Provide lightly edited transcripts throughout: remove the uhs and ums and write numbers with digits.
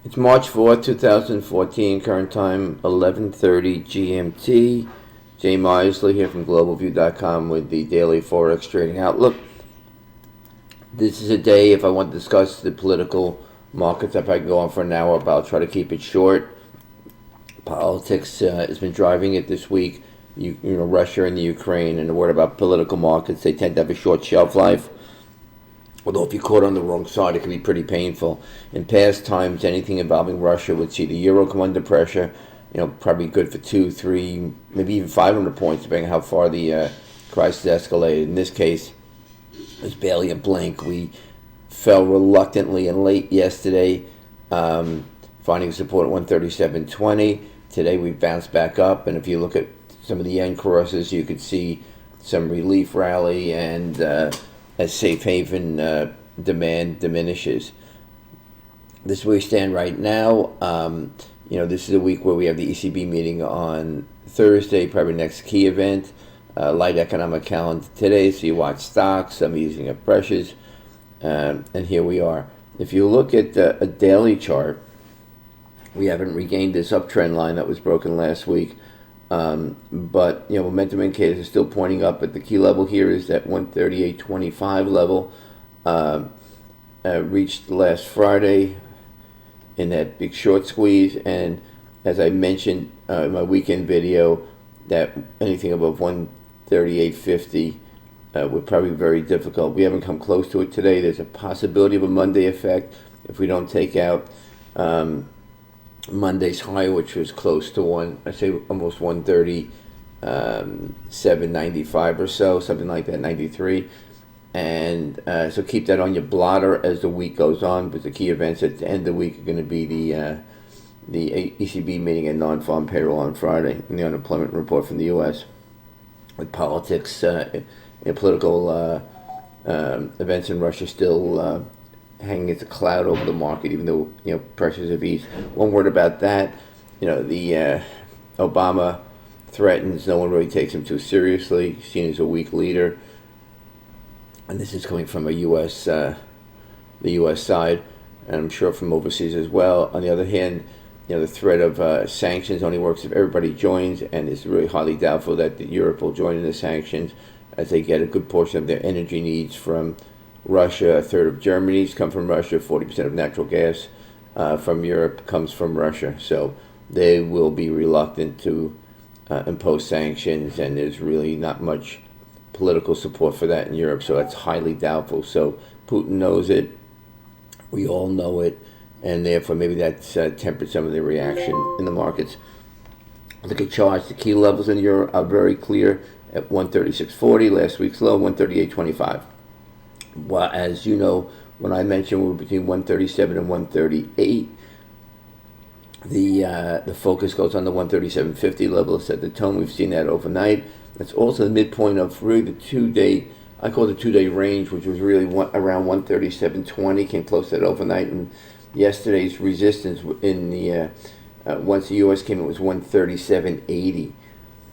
It's March 4th, 2014, current time 11:30 GMT. Jay Misley here from globalview.com with the daily Forex trading outlook. This is a day, if I want to discuss the political markets, if I can go on for an hour, but I'll try to keep it short. Politics has been driving it this week. Russia and the Ukraine, and the word about political markets, they tend to have a short shelf life. Although if you're caught on the wrong side, it can be pretty painful. In past times, anything involving Russia would see the euro come under pressure. Probably good for 2, 3, maybe even 500 points, depending on how far the crisis escalated. In this case, it was barely a blink. We fell reluctantly and late yesterday, finding support at 137.20. Today we bounced back up, and if you look at some of the yen crosses, you could see some relief rally and as safe haven demand diminishes. This is where we stand right now. This is a week where we have the ECB meeting on Thursday, probably next key event. Light economic calendar today, so you watch stocks, some easing of pressures, and here we are. If you look at a daily chart, we haven't regained this uptrend line that was broken last week. But momentum indicators are still pointing up, but the key level here is that 138.25 level reached last Friday in that big short squeeze, and as I mentioned in my weekend video, that anything above 138.50 would probably be very difficult. We haven't come close to it today. There's a possibility of a Monday effect if we don't take out Monday's high, which was close to almost 137.95 or so, something like that, 93. And so keep that on your blotter as the week goes on, because the key events at the end of the week are going to be the ECB meeting and non-farm payroll on Friday, and the unemployment report from the U.S. With politics and political events in Russia still hanging as a cloud over the market, even though pressures have eased. One word about that, the Obama threatens, no one really takes him too seriously, seen as a weak leader, and this is coming from the U.S. side, and I'm sure from overseas as well. On the other hand, the threat of sanctions only works if everybody joins, and it's really highly doubtful that Europe will join in the sanctions, as they get a good portion of their energy needs from Russia. A third of Germany's come from Russia. 40% of natural gas from Europe comes from Russia. So they will be reluctant to impose sanctions, and there's really not much political support for that in Europe. So that's highly doubtful. So Putin knows it. We all know it. And therefore, maybe that's tempered some of the reaction in the markets. Look at charts. The key levels in Europe are very clear at 136.40. Last week's low, 138.25. Well, as you know, when I mentioned we were between 137 and 138, the focus goes on the 137.50 level. Set the tone. We've seen that overnight. That's also the midpoint of really the 2-day, I call it the 2-day range, which was really around 137.20, came close to that overnight. And yesterday's resistance in the once the U.S. came, it was 137.80.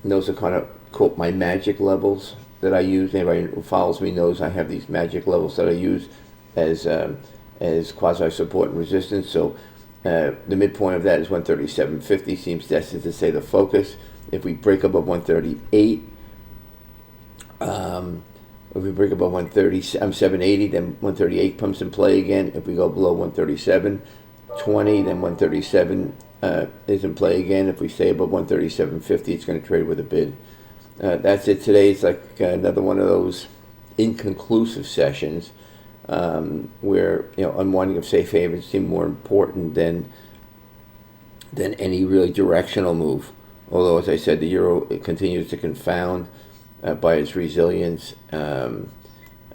And those are kind of, quote, my magic levels that I use. Anybody who follows me knows I have these magic levels that I use as quasi support and resistance. So the midpoint of that is 137.50. Seems destined to stay the focus. If we break above 138, if we break above 780, then 138 comes in play again. If we go below 137.20, then 137 is in play again. If we stay above 137.50, it's going to trade with a bid. That's it today. It's like another one of those inconclusive sessions where unwinding of safe havens seem more important than any really directional move. Although, as I said, the euro continues to confound by its resilience, and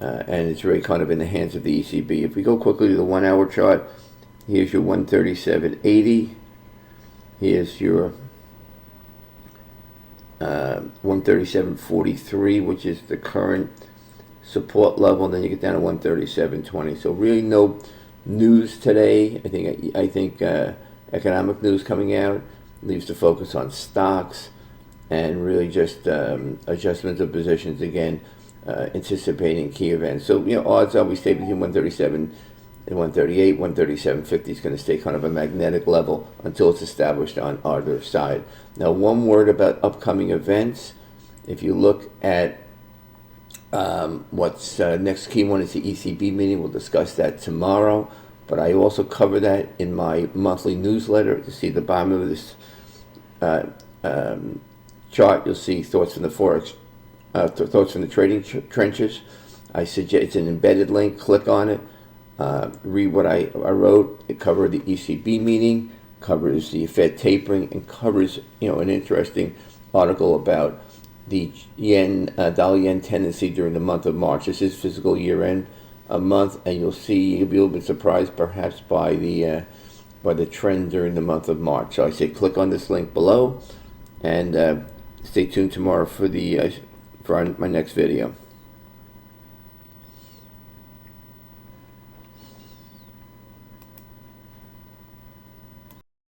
it's really kind of in the hands of the ECB. If we go quickly to the 1-hour chart, here's your 137.80. Here's your 137.43, which is the current support level, and then you get down to 137.20. So really no news today. I think economic news coming out leaves the focus on stocks, and really just adjustments of positions again, anticipating key events. So odds are we stay between 137 And 138, 137.50 is going to stay kind of a magnetic level until it's established on either side. Now, one word about upcoming events. If you look at what's next key one is the ECB meeting. We'll discuss that tomorrow. But I also cover that in my monthly newsletter. To see the bottom of this chart, you'll see thoughts from the Forex, thoughts from the trading trenches. I suggest it's an embedded link. Click on it. Read what I wrote. It covered the ECB meeting, covers the Fed tapering, and covers an interesting article about the dollar yen tendency during the month of March. This is fiscal year end a month, and you'll be a little bit surprised perhaps by the trend during the month of March. So I say click on this link below, and stay tuned tomorrow for my next video.